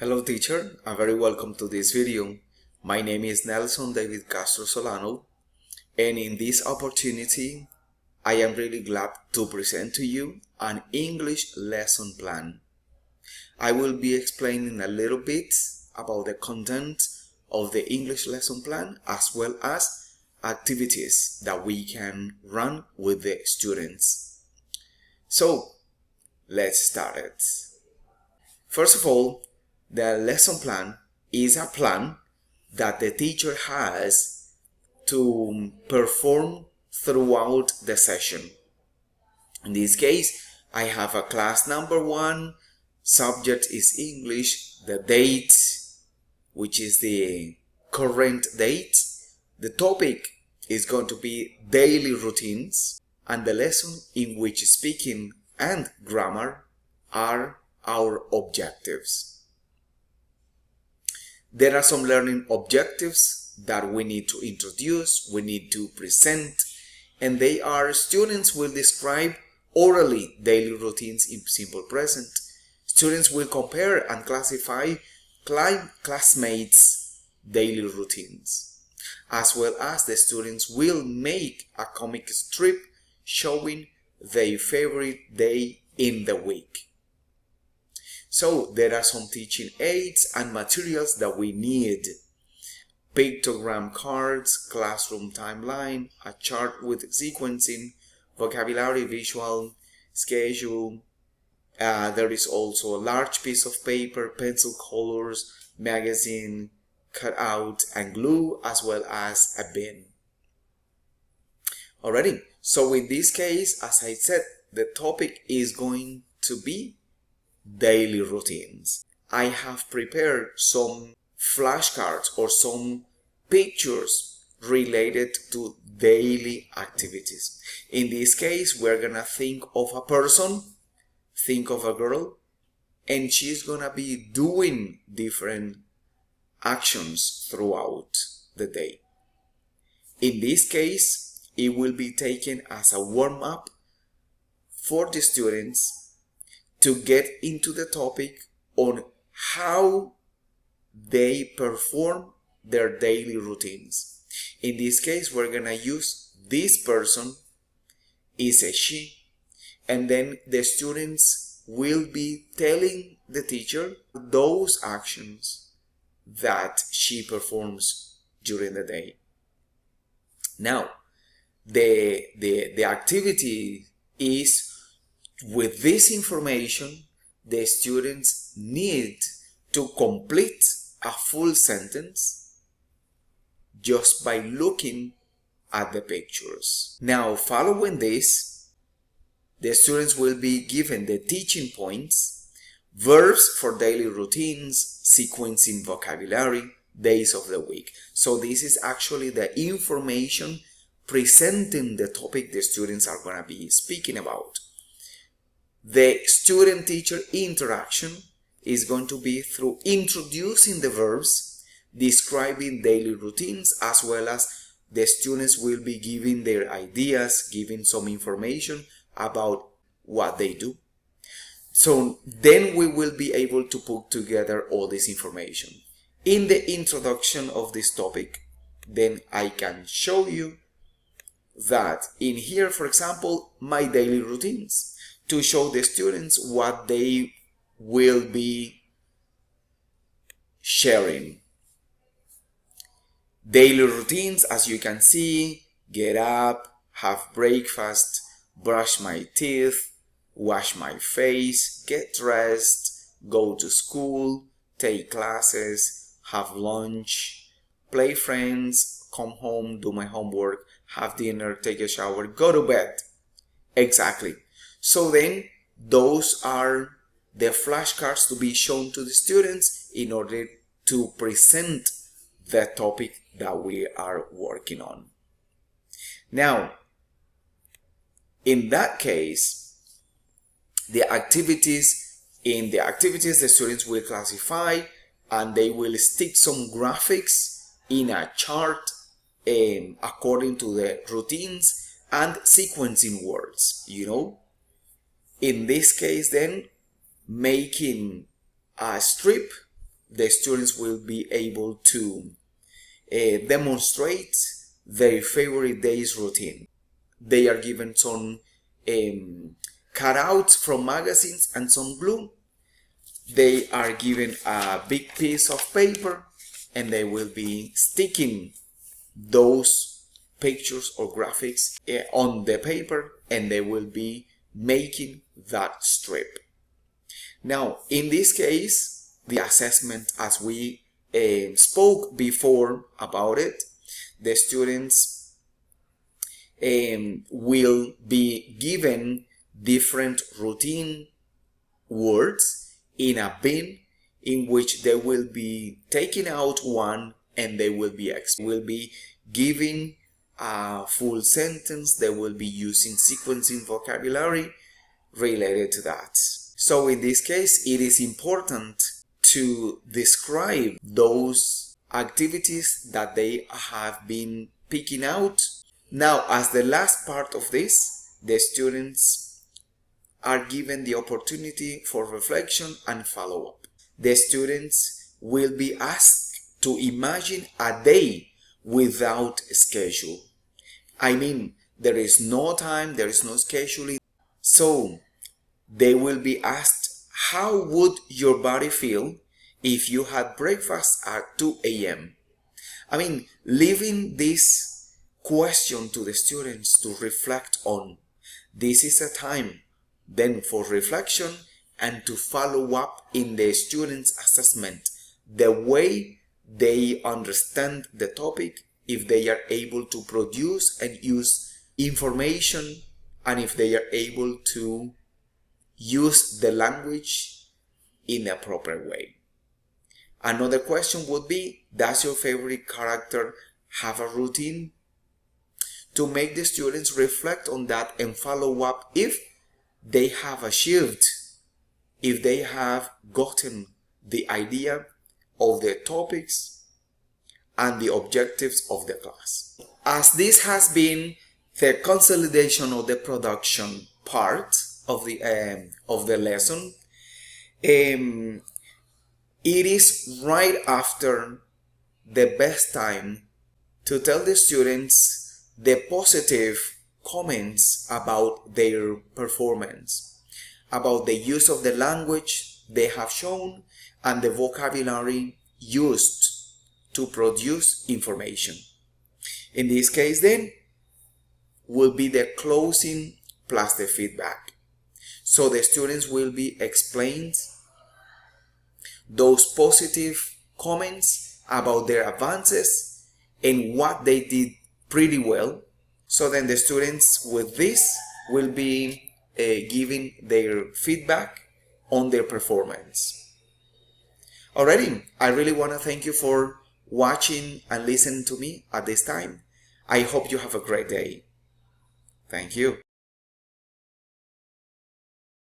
Hello teacher, and very welcome to this video. My name is Nelson David Castro Solano, and in this opportunity I am really glad to present to you an English lesson plan. I will be explaining a little bit about the content of the English lesson plan as well as activities that we can run with the students. So let's start it. First of all, the lesson plan is a plan that the teacher has to perform throughout the session. In this case, I have a class number 1, subject is English, the date, which is the current date, the topic is going to be daily routines, and the lesson in which speaking and grammar are our objectives. There are some learning objectives that we need to introduce, we need to present, and they are: students will describe orally daily routines in simple present. Students will compare and classify classmates' daily routines, as well as the students will make a comic strip showing their favorite day in the week. So there are some teaching aids and materials that we need: pictogram cards, classroom timeline, a chart with sequencing, vocabulary, visual, schedule. There is also a large piece of paper, pencil colors, magazine, cutout and glue, as well as a bin. Alrighty, so in this case, as I said, the topic is going to be daily routines. I have prepared some flashcards or some pictures related to daily activities. In this case, we're gonna think of a person, think of a girl, and she's gonna be doing different actions throughout the day. In this case, it will be taken as a warm-up for the students to get into the topic on how they perform their daily routines. In this case, we're gonna use this person is a she, and then the students will be telling the teacher those actions that she performs during the day. Now, the activity is: with this information, the students need to complete a full sentence just by looking at the pictures. Now, following this, the students will be given the teaching points, verbs for daily routines, sequencing vocabulary, days of the week. So this is actually the information presenting the topic the students are going to be speaking about. The student-teacher interaction is going to be through introducing the verbs, describing daily routines, as well as the students will be giving their ideas, giving some information about what they do. So then we will be able to put together all this information. In the introduction of this topic, then I can show you that in here, for example, my daily routines, to show the students what they will be sharing. Daily routines, as you can see: get up, have breakfast, brush my teeth, wash my face, get dressed, go to school, take classes, have lunch, play friends, come home, do my homework, have dinner, take a shower, go to bed. Exactly. So then those are the flashcards to be shown to the students in order to present the topic that we are working on. Now, in that case, the activities the students will classify, and they will stick some graphics in a chart according to the routines and sequencing words, In this case then, making a strip the students will be able to demonstrate their favorite day's routine. They are given some cutouts from magazines and some glue. They are given a big piece of paper and they will be sticking those pictures or graphics on the paper, and they will be making that strip. Now, in this case, the assessment, as we spoke before about it, the students will be given different routine words in a bin, in which they will be taking out one and they will be giving a full sentence. They will be using sequencing vocabulary related to that. So in this case, it is important to describe those activities that they have been picking out. Now, as the last part of this, the students are given the opportunity for reflection and follow-up. The students will be asked to imagine a day without a schedule. I mean, there is no time, there is no scheduling. So they will be asked, how would your body feel if you had breakfast at 2 a.m.? I mean, leaving this question to the students to reflect on. This is a time then for reflection and to follow up in the students' assessment, the way they understand the topic, if they are able to produce and use information, and if they are able to use the language in a proper way. Another question would be, does your favorite character have a routine? To make the students reflect on that and follow up if they have achieved, if they have gotten the idea of the topics and the objectives of the class. As this has been the consolidation of the production part of the lesson, it is right after the best time to tell the students the positive comments about their performance, about the use of the language they have shown and the vocabulary used to produce information. In this case then, will be the closing plus the feedback. So the students will be explained those positive comments about their advances and what they did pretty well. So then the students with this will be giving their feedback on their performance. Alrighty, I really want to thank you for watching and listening to me at this time. I hope you have a great day. Thank you.